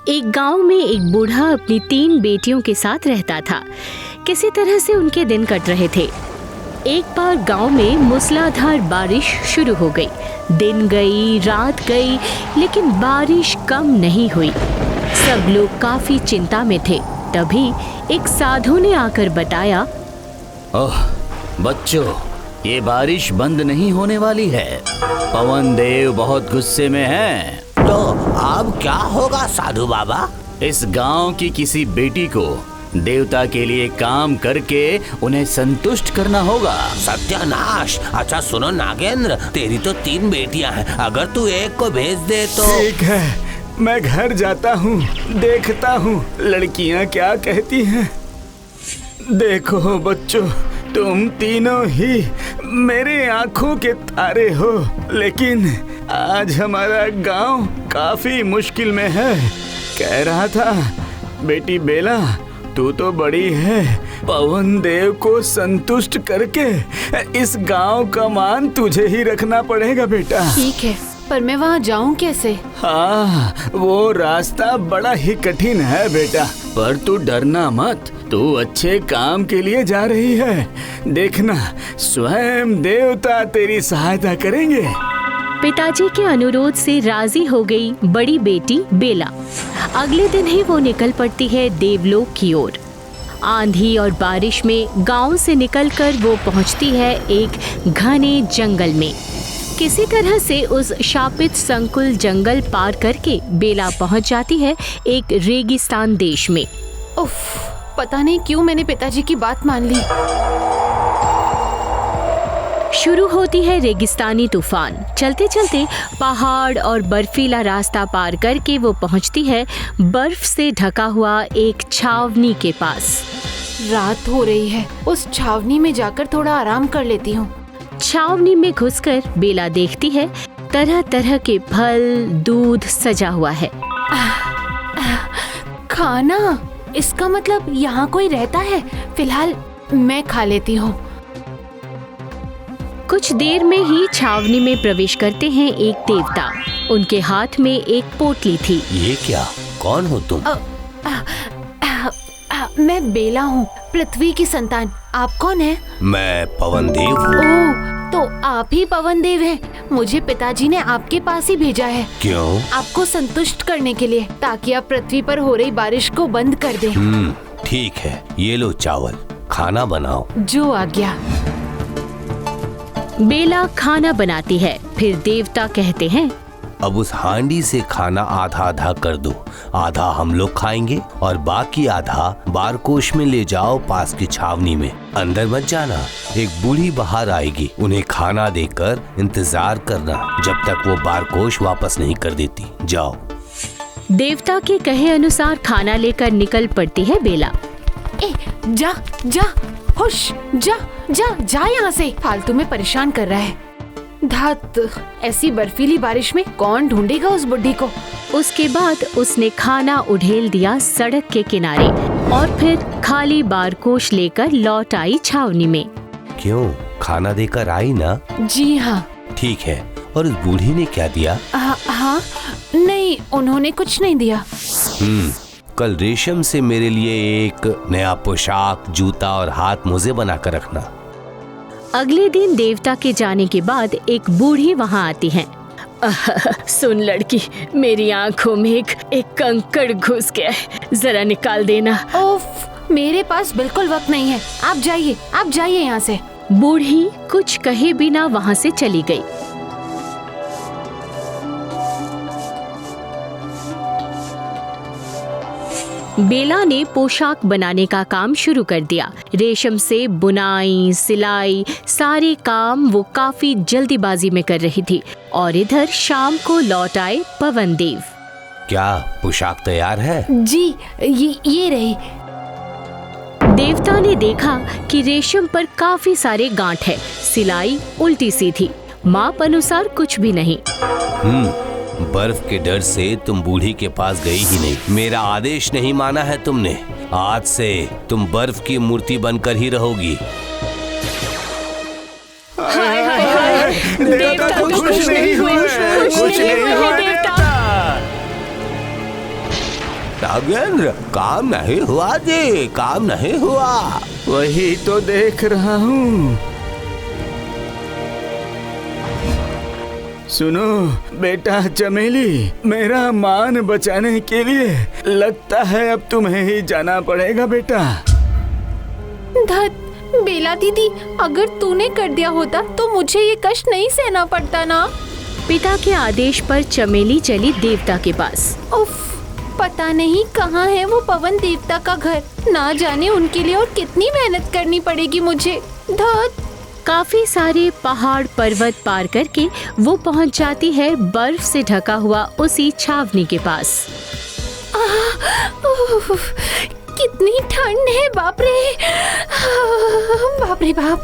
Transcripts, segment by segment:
एक गांव में एक बूढ़ा अपनी 3 बेटियों के साथ रहता था। किसी तरह से उनके दिन कट रहे थे। एक बार गांव में मूसलाधार बारिश शुरू हो गई। दिन गई, रात गई, लेकिन बारिश कम नहीं हुई। सब लोग काफी चिंता में थे। तभी एक साधु ने आकर बताया, ओह बच्चों, ये बारिश बंद नहीं होने वाली है। पवन देव बहुत गुस्से में हैं। तो अब क्या होगा साधु बाबा? इस गांव की किसी बेटी को देवता के लिए काम करके उन्हें संतुष्ट करना होगा। सत्यानाश! अच्छा सुनो नागेंद्र, तेरी तो 3 बेटियां हैं, अगर तू एक को भेज दे तो। ठीक है, मैं घर जाता हूँ, देखता हूँ लड़कियाँ क्या कहती हैं। देखो बच्चों, तुम तीनों ही मेरे आँखों के तारे हो, लेकिन आज हमारा गांव काफी मुश्किल में है। कह रहा था बेटी बेला, तू तो बड़ी है, पवन देव को संतुष्ट करके इस गांव का मान तुझे ही रखना पड़ेगा बेटा। ठीक है, पर मैं वहाँ जाऊँ कैसे? हाँ, वो रास्ता बड़ा ही कठिन है बेटा, पर तू डरना मत। तू अच्छे काम के लिए जा रही है, देखना स्वयं देवता तेरी सहायता करेंगे। पिताजी के अनुरोध से राजी हो गई बड़ी बेटी बेला। अगले दिन ही वो निकल पड़ती है देवलोक की ओर। आंधी और बारिश में गांव से निकलकर वो पहुंचती है एक घने जंगल में। किसी तरह से उस शापित संकुल जंगल पार करके बेला पहुंच जाती है एक रेगिस्तान देश में। उफ, पता नहीं क्यों मैंने पिताजी की बात मान ली। शुरू होती है रेगिस्तानी तूफान। चलते चलते पहाड़ और बर्फीला रास्ता पार करके वो पहुंचती है बर्फ से ढका हुआ एक छावनी के पास। रात हो रही है, उस छावनी में जाकर थोड़ा आराम कर लेती हूँ। छावनी में घुसकर बेला देखती है तरह तरह के फल, दूध सजा हुआ है। खाना, इसका मतलब यहाँ कोई रहता है। फिलहाल मैं खा लेती हूँ। कुछ देर में ही छावनी में प्रवेश करते हैं एक देवता। उनके हाथ में एक पोटली थी। ये क्या? कौन हो तुम? मैं बेला हूँ, पृथ्वी की संतान। आप कौन हैं? मैं पवन देव हूँ। ओह, तो आप ही पवन देव हैं। मुझे पिताजी ने आपके पास ही भेजा है। क्यों? आपको संतुष्ट करने के लिए, ताकि आप पृथ्वी पर हो रही बारिश को बंद कर दें। ठीक है, ये लो चावल, खाना बनाओ। जो आज्ञा। बेला खाना बनाती है। फिर देवता कहते हैं, अब उस हांडी से खाना आधा आधा कर दो। आधा हम लोग खाएंगे और बाकी आधा बारकोश में ले जाओ, पास की छावनी में। अंदर मत जाना, एक बूढ़ी बाहर आएगी, उन्हें खाना देकर इंतजार करना जब तक वो बारकोश वापस नहीं कर देती। जाओ। देवता के कहे अनुसार खाना लेकर निकल पड़ती है बेला। जा जा, होश, जा जा जा यहाँ से, फालतू में परेशान कर रहा है। धत, ऐसी बर्फीली बारिश में कौन ढूंढेगा उस बुढ़ी को। उसके बाद उसने खाना उड़ेल दिया सड़क के किनारे और फिर खाली बारकोश लेकर लौट आई छावनी में। क्यों? खाना देकर आई ना? जी हाँ। ठीक है, और उस बूढ़ी ने क्या दिया? हाँ, नहीं, उन्होंने कुछ नहीं दिया। कल रेशम से मेरे लिए एक नया पोशाक, जूता और हाथ मोजे बना कर रखना। अगले दिन देवता के जाने के बाद एक बूढ़ी वहाँ आती है। सुन लड़की, मेरी आंखों में एक कंकड़ घुस गया है, जरा निकाल देना। ओफ, मेरे पास बिल्कुल वक्त नहीं है। आप जाइए यहाँ से। बूढ़ी कुछ कहे बिना वहाँ से चली गई। बेला ने पोशाक बनाने का काम शुरू कर दिया। रेशम से बुनाई, सिलाई, सारे काम वो काफी जल्दीबाजी में कर रही थी। और इधर शाम को लौट आए पवन देव। क्या पोशाक तैयार है? जी, ये रही। देवता ने देखा कि रेशम पर काफी सारे गांठ है, सिलाई उल्टी सी थी, माप अनुसार कुछ भी नहीं। बर्फ के डर से तुम बूढ़ी के पास गई ही नहीं। मेरा आदेश नहीं माना है तुमने। आज से तुम बर्फ की मूर्ति बनकर ही रहोगी। देवता खुश नहीं हुए, खुश नहीं हुए देवता। नागेंद्र, काम नहीं हुआ जी, काम नहीं हुआ। वही तो देख रहा हूँ। सुनो बेटा चमेली, मेरा मान बचाने के लिए लगता है अब तुम्हें ही जाना पड़ेगा बेटा। धत, बेला दीदी, अगर तूने कर दिया होता तो मुझे ये कष्ट नहीं सहना पड़ता ना। पिता के आदेश पर चमेली चली देवता के पास। उफ, पता नहीं कहाँ है वो पवन देवता का घर। ना जाने उनके लिए और कितनी मेहनत करनी पड़ेगी मुझे। धत। काफी सारे पहाड़ पर्वत पार करके वो पहुंच जाती है बर्फ से ढका हुआ उसी छावनी के पास। उफ, कितनी ठंड है, बाप रे, बाप रे बाप।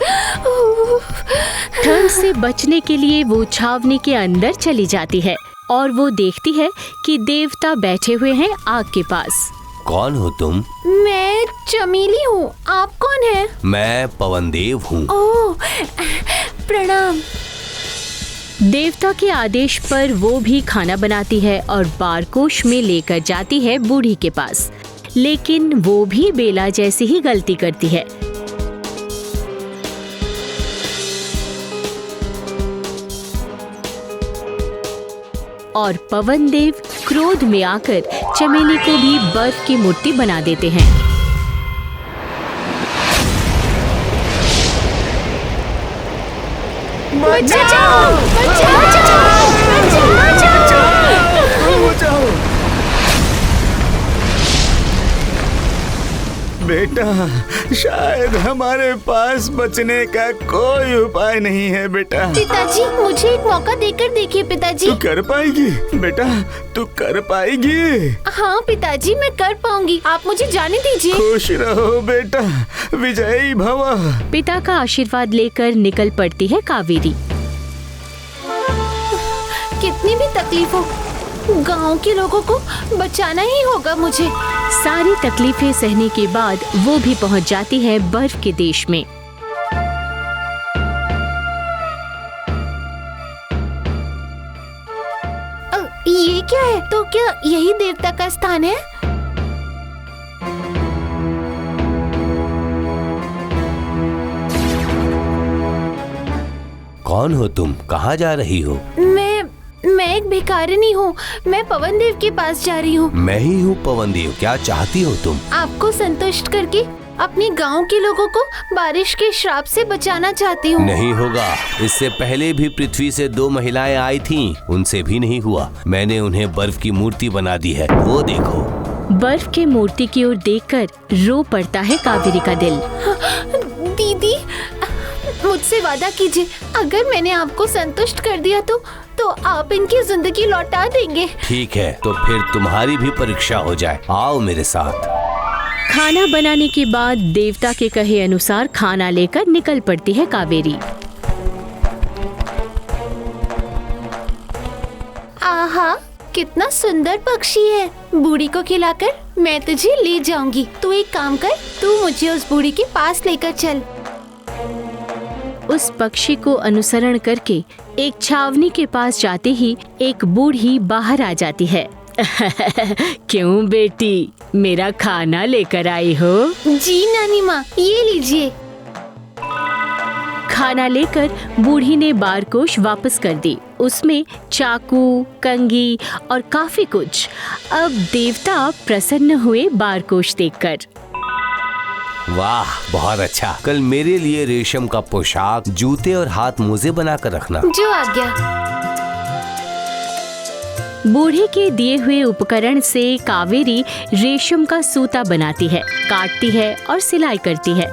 ठंड से बचने के लिए वो छावनी के अंदर चली जाती है और वो देखती है कि देवता बैठे हुए हैं आग के पास। कौन हो तुम? मैं चमेली हूँ, आप कौन हैं? मैं पवनदेव हूँ। ओह, प्रणाम। देवता के आदेश पर वो भी खाना बनाती है और बारकोश में लेकर जाती है बूढ़ी के पास, लेकिन वो भी बेला जैसी ही गलती करती है। और पवनदेव क्रोध में आकर चमेली को भी बर्फ की मूर्ति बना देते हैं। बचाओ! बचाओ! बेटा, शायद हमारे पास बचने का कोई उपाय नहीं है बेटा। पिताजी, मुझे एक मौका देकर देखिए पिताजी। तू कर पाएगी बेटा, तू कर पाएगी। हाँ पिताजी, मैं कर पाऊंगी, आप मुझे जाने दीजिए। खुश रहो बेटा, विजयी भव। पिता का आशीर्वाद लेकर निकल पड़ती है कावेरी। कितनी भी तकलीफ हो, गांव के लोगों को बचाना ही होगा मुझे। सारी तकलीफें सहने के बाद वो भी पहुंच जाती है बर्फ के देश में। ये क्या है? तो क्या यही देवता का स्थान है? कौन हो तुम? कहाँ जा रही हो? मैं एक भिखारिनी हूँ। मैं पवनदेव के पास जा रही हूँ। मैं ही हूँ पवनदेव। क्या चाहती हो तुम? आपको संतुष्ट करके अपने गांव के लोगों को बारिश के श्राप से बचाना चाहती हूँ। नहीं होगा। इससे पहले भी पृथ्वी से 2 महिलाएं आई थीं, उनसे भी नहीं हुआ। मैंने उन्हें बर्फ की मूर्ति बना दी है, वो देखो। बर्फ की मूर्ति की ओर देखकर रो पड़ता है कावेरी का दिल। दीदी, मुझसे वादा कीजिए, अगर मैंने आपको संतुष्ट कर दिया तो आप इनकी जिंदगी लौटा देंगे। ठीक है, तो फिर तुम्हारी भी परीक्षा हो जाए। आओ मेरे साथ। खाना बनाने के बाद देवता के कहे अनुसार खाना लेकर निकल पड़ती है कावेरी। आहा, कितना सुंदर पक्षी है। बूढ़ी को खिलाकर मैं तुझे ले जाऊंगी। तू एक काम कर, तू मुझे उस बूढ़ी के पास लेकर चल। उस पक्षी को अनुसरण करके एक छावनी के पास जाते ही एक बूढ़ी बाहर आ जाती है। क्यों बेटी, मेरा खाना लेकर आई हो? जी नानी माँ, ये लीजिए। खाना लेकर बूढ़ी ने बारकोश वापस कर दी। उसमें चाकू, कंघी और काफी कुछ। अब देवता प्रसन्न हुए बारकोश देखकर। वाह, बहुत अच्छा। कल मेरे लिए रेशम का पोशाक, जूते और हाथ मोजे बनाकर रखना। जो आज्ञा। बूढ़े के दिए हुए उपकरण से कावेरी रेशम का सूता बनाती है, काटती है और सिलाई करती है।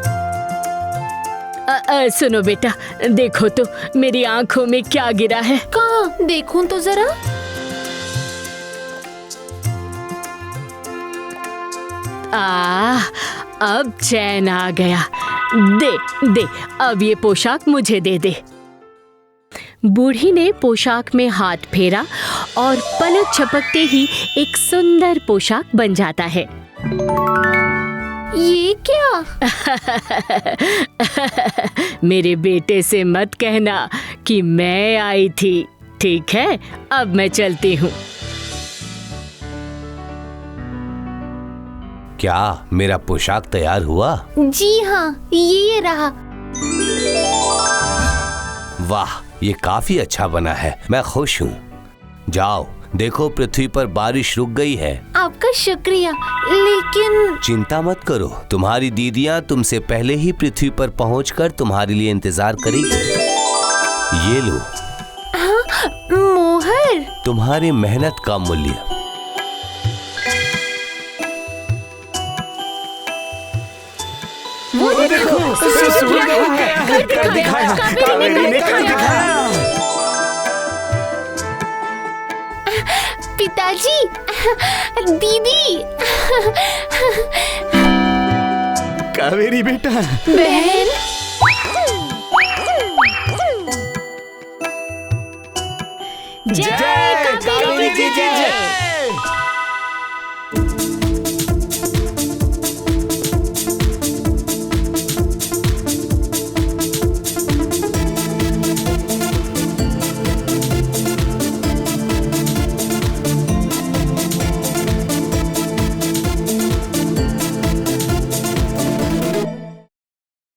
सुनो बेटा, देखो तो मेरी आंखों में क्या गिरा है। कहाँ देखूं तो जरा। अब चैन आ गया। दे, अब ये पोशाक मुझे दे दे। बूढ़ी ने पोशाक में हाथ फेरा और पलक झपकते ही एक सुंदर पोशाक बन जाता है। ये क्या? मेरे बेटे से मत कहना कि मैं आई थी, ठीक है? अब मैं चलती हूँ। क्या मेरा पोशाक तैयार हुआ? जी हाँ, ये रहा। वाह, ये काफी अच्छा बना है। मैं खुश हूँ। जाओ, देखो पृथ्वी पर बारिश रुक गई है। आपका शुक्रिया, लेकिन चिंता मत करो, तुम्हारी दीदियाँ तुमसे पहले ही पृथ्वी पर पहुंचकर तुम्हारे लिए इंतजार करेगी। ये लो, मोहर। तुम्हारी मेहनत का मूल्य। वो देखो, सूरज कर दिखाया, कावेरी ने कर दिखाया। पिताजी, दीदी, कावेरी बेटा, बहन। जय कावेरी जी, जय।